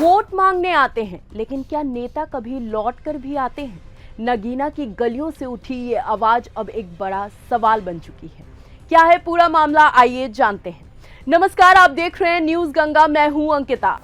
Vote मांगने आते हैं, लेकिन क्या नेता कभी लौट कर भी आते हैं? नगीना की गलियों से उठी ये आवाज अब एक बड़ा सवाल बन चुकी है। क्या है पूरा मामला, आइए जानते हैं। नमस्कार, आप देख रहे हैं न्यूज गंगा, मैं हूं अंकिता।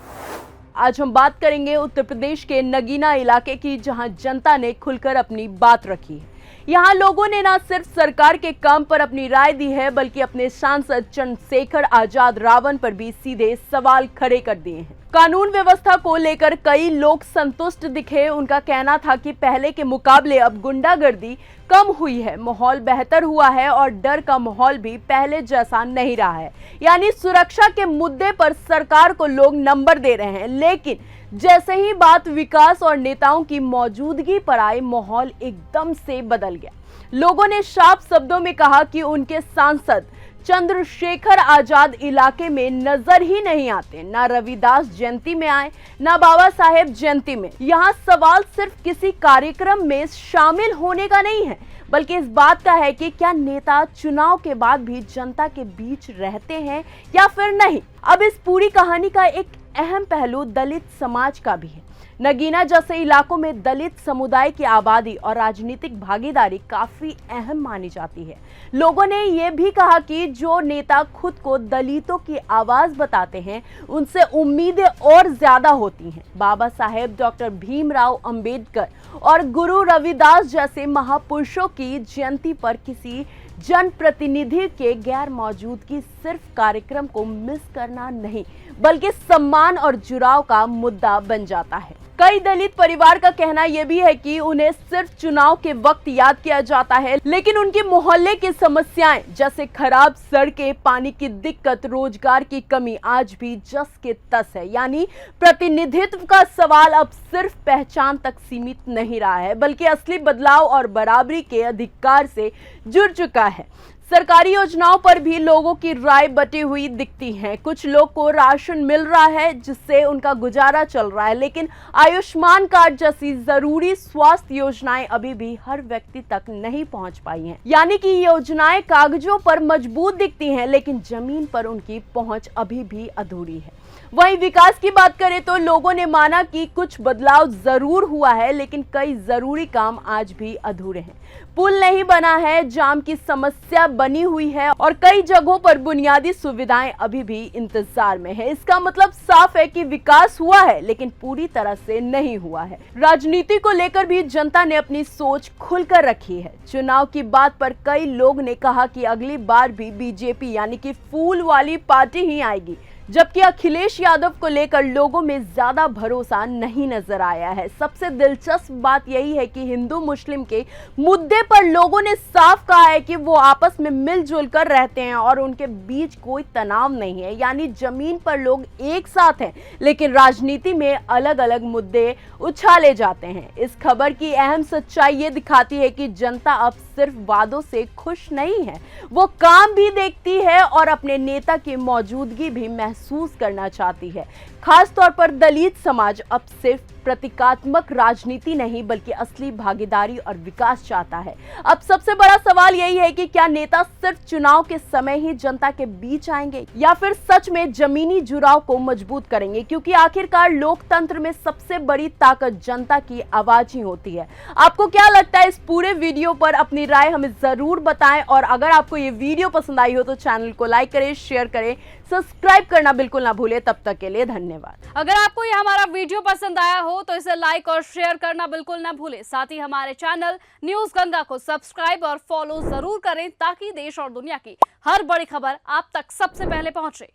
आज हम बात करेंगे उत्तर प्रदेश के नगीना इलाके की, जहां जनता ने खुलकर अपनी बात रखी है। यहाँ लोगों ने न सिर्फ सरकार के काम पर अपनी राय दी है, बल्कि अपने सांसद चंद्रशेखर आजाद रावण पर भी सीधे सवाल खड़े कर दिए हैं। कानून व्यवस्था को लेकर कई लोग संतुष्ट दिखे। उनका कहना था कि पहले के मुकाबले अब गुंडागर्दी कम हुई है, माहौल बेहतर हुआ है और डर का माहौल भी पहले जैसा नहीं रहा है। यानी सुरक्षा के मुद्दे पर सरकार को लोग नंबर दे रहे हैं, लेकिन जैसे ही बात विकास और नेताओं की मौजूदगी पर आई, माहौल एकदम से बदल गया। लोगों ने साफ शब्दों में कहा कि उनके सांसद चंद्रशेखर आजाद इलाके में नजर ही नहीं आते, ना रविदास जयंती में आए, ना बाबा साहेब जयंती में। यहाँ सवाल सिर्फ किसी कार्यक्रम में शामिल होने का नहीं है, बल्कि इस बात का है कि क्या नेता चुनाव के बाद भी जनता के बीच रहते हैं या फिर नहीं। अब इस पूरी कहानी का एक अहम पहलू दलित समाज का भी है। नगीना जैसे इलाकों में दलित समुदाय की आबादी और राजनीतिक भागीदारी काफी अहम मानी जाती है। लोगों ने यह भी कहा कि जो नेता खुद को दलितों की आवाज बताते हैं, उनसे उम्मीदें और ज्यादा होती हैं। बाबा साहेब डॉक्टर भीमराव अंबेडकर और गुरु रविदास जैसे महापुरुषों की जयंती पर किसी जनप्रतिनिधि के गैर मौजूदगी सिर्फ कार्यक्रम को मिस करना नहीं, बल्कि सम्मान और जुड़ाव का मुद्दा बन जाता है। कई दलित परिवार का कहना यह भी है कि उन्हें सिर्फ चुनाव के वक्त याद किया जाता है, लेकिन उनके मोहल्ले की समस्याएं जैसे खराब सड़कें, पानी की दिक्कत, रोजगार की कमी आज भी जस के तस है। यानी प्रतिनिधित्व का सवाल अब सिर्फ पहचान तक सीमित नहीं रहा है, बल्कि असली बदलाव और बराबरी के अधिकार से जुड़ चुका है। सरकारी योजनाओं पर भी लोगों की राय बटी हुई दिखती है। कुछ लोग को राशन मिल रहा है, जिससे उनका गुजारा चल रहा है, लेकिन आयुष्मान कार्ड जैसी जरूरी स्वास्थ्य योजनाएं अभी भी हर व्यक्ति तक नहीं पहुंच पाई हैं। यानी कि योजनाएं कागजों पर मजबूत दिखती हैं, लेकिन जमीन पर उनकी पहुंच अभी भी अधूरी है। वहीं विकास की बात करें तो लोगों ने माना कि कुछ बदलाव जरूर हुआ है, लेकिन कई जरूरी काम आज भी अधूरे हैं। पुल नहीं बना है, जाम की समस्या बनी हुई है और कई जगहों पर बुनियादी सुविधाएं अभी भी इंतजार में है। इसका मतलब साफ है कि विकास हुआ है, लेकिन पूरी तरह से नहीं हुआ है। राजनीति को लेकर भी जनता ने अपनी सोच खुलकर रखी है। चुनाव की बात पर कई लोग ने कहा कि अगली बार भी बीजेपी यानी कि फूल वाली पार्टी ही आएगी, जबकि अखिलेश यादव को लेकर लोगों में ज्यादा भरोसा नहीं नजर आया है। सबसे दिलचस्प बात यही है कि हिंदू मुस्लिम के मुद्दे पर लोगों ने साफ कहा है कि वो आपस में मिलजुल कर रहते हैं और उनके बीच कोई तनाव नहीं है। यानी जमीन पर लोग एक साथ हैं, लेकिन राजनीति में अलग अलग मुद्दे उछाले जाते हैं। इस खबर की अहम सच्चाई ये दिखाती है कि जनता अब सिर्फ वादों से खुश नहीं है, वो काम भी देखती है और अपने नेता की मौजूदगी भी महसूस करना चाहती है। खास तौर पर दलित समाज अब सिर्फ प्रतीकात्मक राजनीति नहीं, बल्कि असली भागीदारी और विकास चाहता है। अब सबसे बड़ा सवाल यही है कि क्या नेता सिर्फ चुनाव के समय ही जनता के बीच आएंगे या फिर सच में जमीनी जुड़ाव को मजबूत करेंगे, क्योंकि आखिरकार लोकतंत्र में सबसे बड़ी ताकत जनता की आवाज ही होती है। आपको क्या लगता है इस पूरे वीडियो पर? अपनी राय हमें जरूर बताएं और अगर आपको ये वीडियो पसंद आई हो तो चैनल को लाइक करें, शेयर करें, सब्सक्राइब करना बिल्कुल ना भूलें। तब तक के लिए धन्यवाद। अगर आपको ये हमारा वीडियो पसंद आया हो तो इसे लाइक और शेयर करना बिल्कुल ना भूलें। साथ ही हमारे चैनल न्यूज गंगा को सब्सक्राइब और फॉलो जरूर करें, ताकि देश और दुनिया की हर बड़ी खबर आप तक सबसे पहले पहुंचे।